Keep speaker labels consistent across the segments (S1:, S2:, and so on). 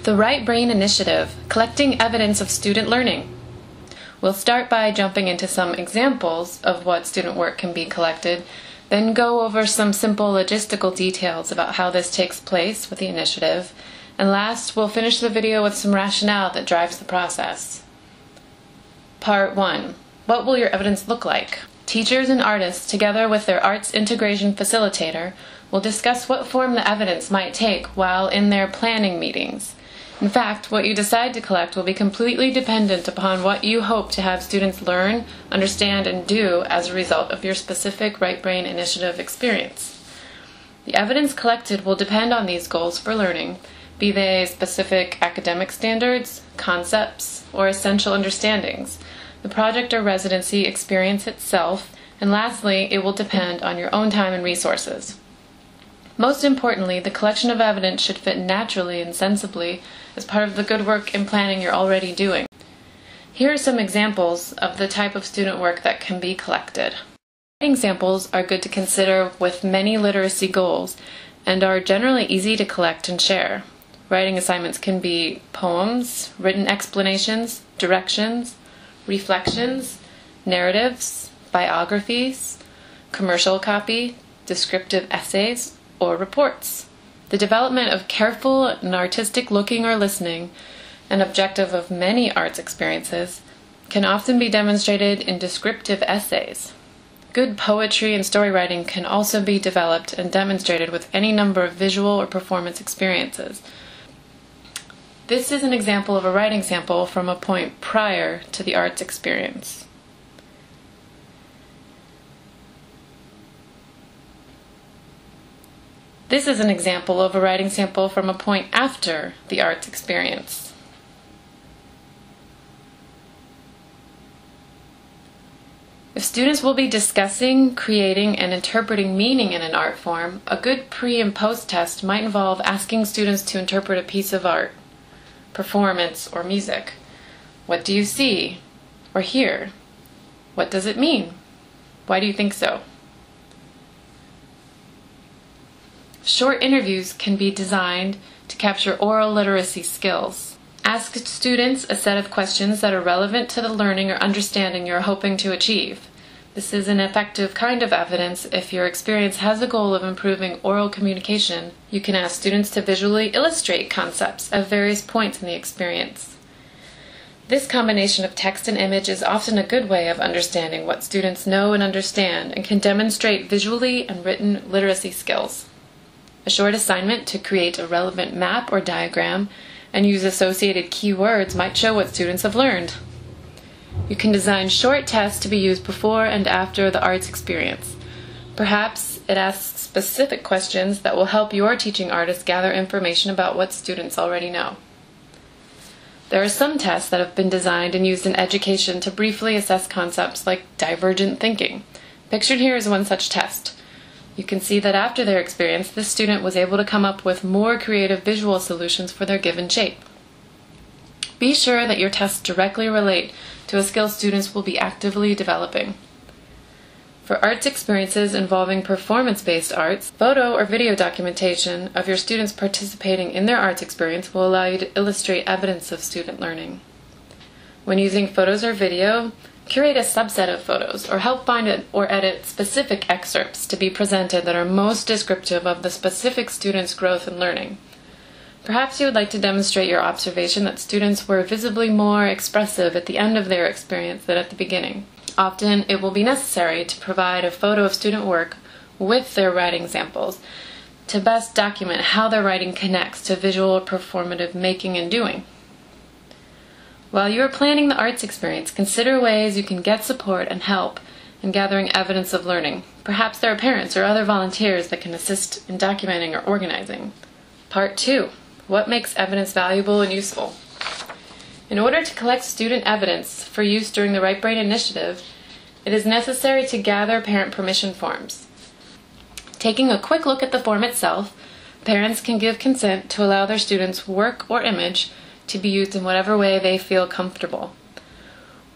S1: The Right Brain Initiative, collecting evidence of student learning. We'll start by jumping into some examples of what student work can be collected, then go over some simple logistical details about how this takes place with the initiative, and last, we'll finish the video with some rationale that drives the process. Part 1. What will your evidence look like? Teachers and artists, together with their arts integration facilitator, will discuss what form the evidence might take while in their planning meetings. In fact, what you decide to collect will be completely dependent upon what you hope to have students learn, understand, and do as a result of your specific Right Brain Initiative experience. The evidence collected will depend on these goals for learning, be they specific academic standards, concepts, or essential understandings, the project or residency experience itself, and lastly, it will depend on your own time and resources. Most importantly, the collection of evidence should fit naturally and sensibly as part of the good work and planning you're already doing. Here are some examples of the type of student work that can be collected. Writing samples are good to consider with many literacy goals and are generally easy to collect and share. Writing assignments can be poems, written explanations, directions, reflections, narratives, biographies, commercial copy, descriptive essays, or reports. The development of careful and artistic looking or listening, an objective of many arts experiences, can often be demonstrated in descriptive essays. Good poetry and story writing can also be developed and demonstrated with any number of visual or performance experiences. This is an example of a writing sample from a point prior to the arts experience. This is an example of a writing sample from a point after the arts experience. If students will be discussing, creating, and interpreting meaning in an art form, a good pre- and post-test might involve asking students to interpret a piece of art, performance, or music. What do you see or hear? What does it mean? Why do you think so? Short interviews can be designed to capture oral literacy skills. Ask students a set of questions that are relevant to the learning or understanding you're hoping to achieve. This is an effective kind of evidence if your experience has a goal of improving oral communication. You can ask students to visually illustrate concepts at various points in the experience. This combination of text and image is often a good way of understanding what students know and understand and can demonstrate visually and written literacy skills. A short assignment to create a relevant map or diagram and use associated keywords might show what students have learned. You can design short tests to be used before and after the arts experience. Perhaps it asks specific questions that will help your teaching artist gather information about what students already know. There are some tests that have been designed and used in education to briefly assess concepts like divergent thinking. Pictured here is one such test. You can see that after their experience, this student was able to come up with more creative visual solutions for their given shape. Be sure that your tests directly relate to a skill students will be actively developing. For arts experiences involving performance-based arts, photo or video documentation of your students participating in their arts experience will allow you to illustrate evidence of student learning. When using photos or video, curate a subset of photos or help find or edit specific excerpts to be presented that are most descriptive of the specific student's growth and learning. Perhaps you would like to demonstrate your observation that students were visibly more expressive at the end of their experience than at the beginning. Often it will be necessary to provide a photo of student work with their writing samples to best document how their writing connects to visual or performative making and doing. While you are planning the arts experience, consider ways you can get support and help in gathering evidence of learning. Perhaps there are parents or other volunteers that can assist in documenting or organizing. Part 2. What makes evidence valuable and useful? In order to collect student evidence for use during the Right Brain Initiative, it is necessary to gather parent permission forms. Taking a quick look at the form itself, parents can give consent to allow their students' work or image to be used in whatever way they feel comfortable.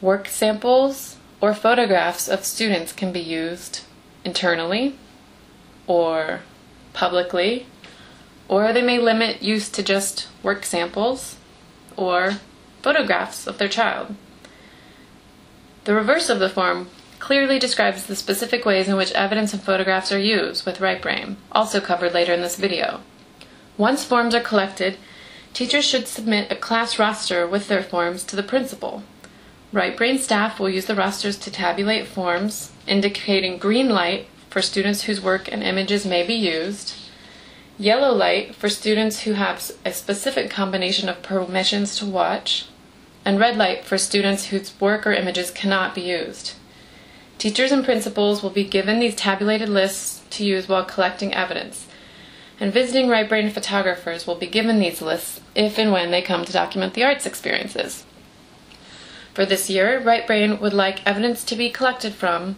S1: Work samples or photographs of students can be used internally or publicly or they may limit use to just work samples or photographs of their child. The reverse of the form clearly describes the specific ways in which evidence and photographs are used with right brain, also covered later in this video. Once forms are collected, teachers should submit a class roster with their forms to the principal. Right brain staff will use the rosters to tabulate forms, indicating green light for students whose work and images may be used, yellow light for students who have a specific combination of permissions to watch, and red light for students whose work or images cannot be used. Teachers and principals will be given these tabulated lists to use while collecting evidence, and visiting right brain photographers will be given these lists if and when they come to document the arts experiences. For this year, right brain would like evidence to be collected from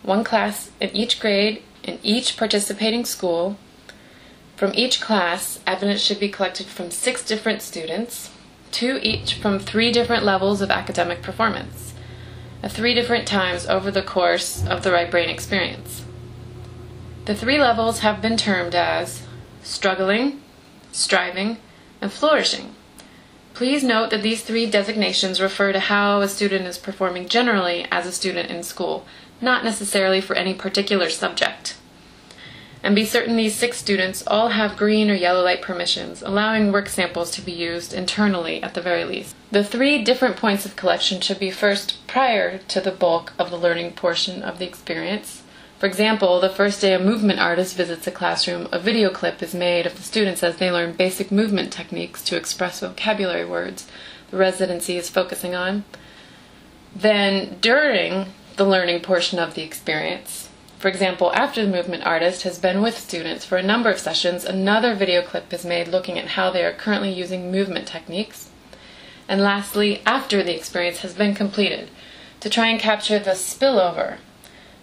S1: one class in each grade in each participating school. From each class, evidence should be collected from 6 different students, 2 each from 3 different levels of academic performance, at 3 different times over the course of the right brain experience. The 3 levels have been termed as struggling, striving, and flourishing. Please note that these 3 designations refer to how a student is performing generally as a student in school, not necessarily for any particular subject. And be certain these 6 students all have green or yellow light permissions, allowing work samples to be used internally at the very least. The 3 different points of collection should be first prior to the bulk of the learning portion of the experience. For example, the first day a movement artist visits a classroom, a video clip is made of the students as they learn basic movement techniques to express vocabulary words the residency is focusing on. Then, during the learning portion of the experience, for example, after the movement artist has been with students for a number of sessions, another video clip is made looking at how they are currently using movement techniques. And lastly, after the experience has been completed, to try and capture the spillover.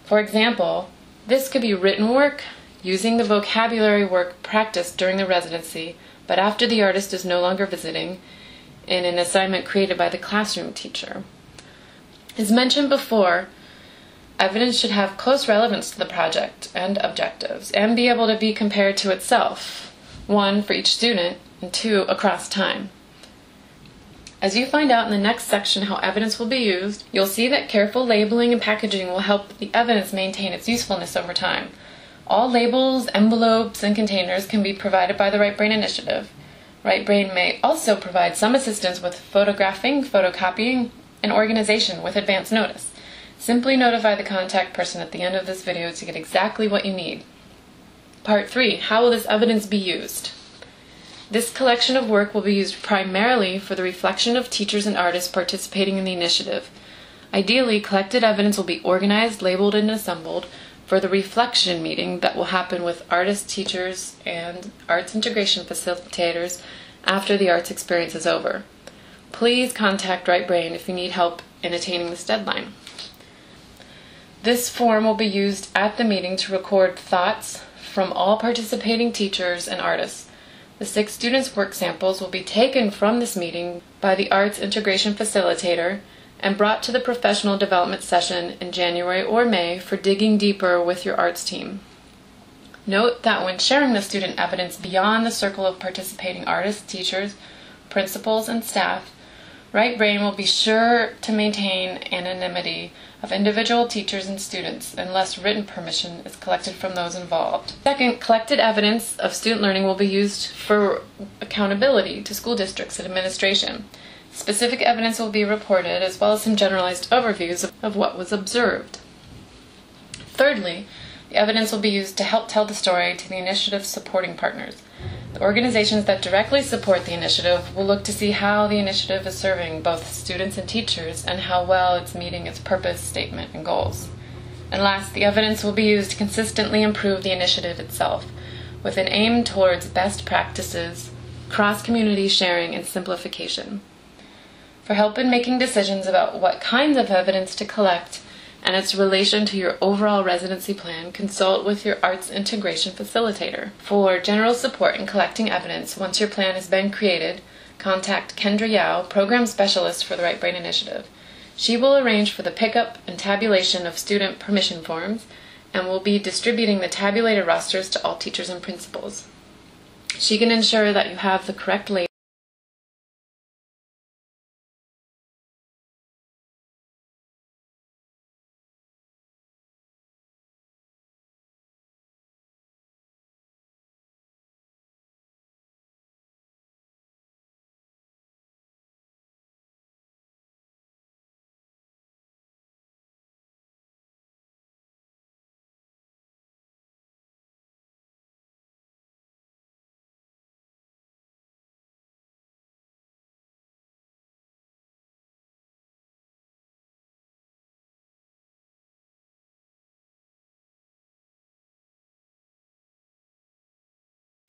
S1: For example, this could be written work using the vocabulary work practiced during the residency, but after the artist is no longer visiting, in an assignment created by the classroom teacher. As mentioned before, evidence should have close relevance to the project and objectives and be able to be compared to itself, 1 for each student and 2 across time. As you find out in the next section how evidence will be used, you'll see that careful labeling and packaging will help the evidence maintain its usefulness over time. All labels, envelopes, and containers can be provided by the Right Brain Initiative. Right Brain may also provide some assistance with photographing, photocopying, and organization with advance notice. Simply notify the contact person at the end of this video to get exactly what you need. Part 3. How will this evidence be used? This collection of work will be used primarily for the reflection of teachers and artists participating in the initiative. Ideally, collected evidence will be organized, labeled, and assembled for the reflection meeting that will happen with artists, teachers, and arts integration facilitators after the arts experience is over. Please contact Right Brain if you need help in attaining this deadline. This form will be used at the meeting to record thoughts from all participating teachers and artists. The 6 students' work samples will be taken from this meeting by the arts integration facilitator and brought to the professional development session in January or May for digging deeper with your arts team. Note that when sharing the student evidence beyond the circle of participating artists, teachers, principals, and staff, Right Brain will be sure to maintain anonymity of individual teachers and students unless written permission is collected from those involved. Second, collected evidence of student learning will be used for accountability to school districts and administration. Specific evidence will be reported as well as some generalized overviews of what was observed. Thirdly, the evidence will be used to help tell the story to the initiative's supporting partners. The organizations that directly support the initiative will look to see how the initiative is serving both students and teachers and how well it's meeting its purpose, statement, and goals. And last, the evidence will be used to consistently improve the initiative itself, with an aim towards best practices, cross-community sharing, and simplification. For help in making decisions about what kinds of evidence to collect and its relation to your overall residency plan, consult with your arts integration facilitator. For general support in collecting evidence, once your plan has been created, contact Kendra Yao, Program Specialist for the Right Brain Initiative. She will arrange for the pickup and tabulation of student permission forms and will be distributing the tabulated rosters to all teachers and principals. She can ensure that you have the correct label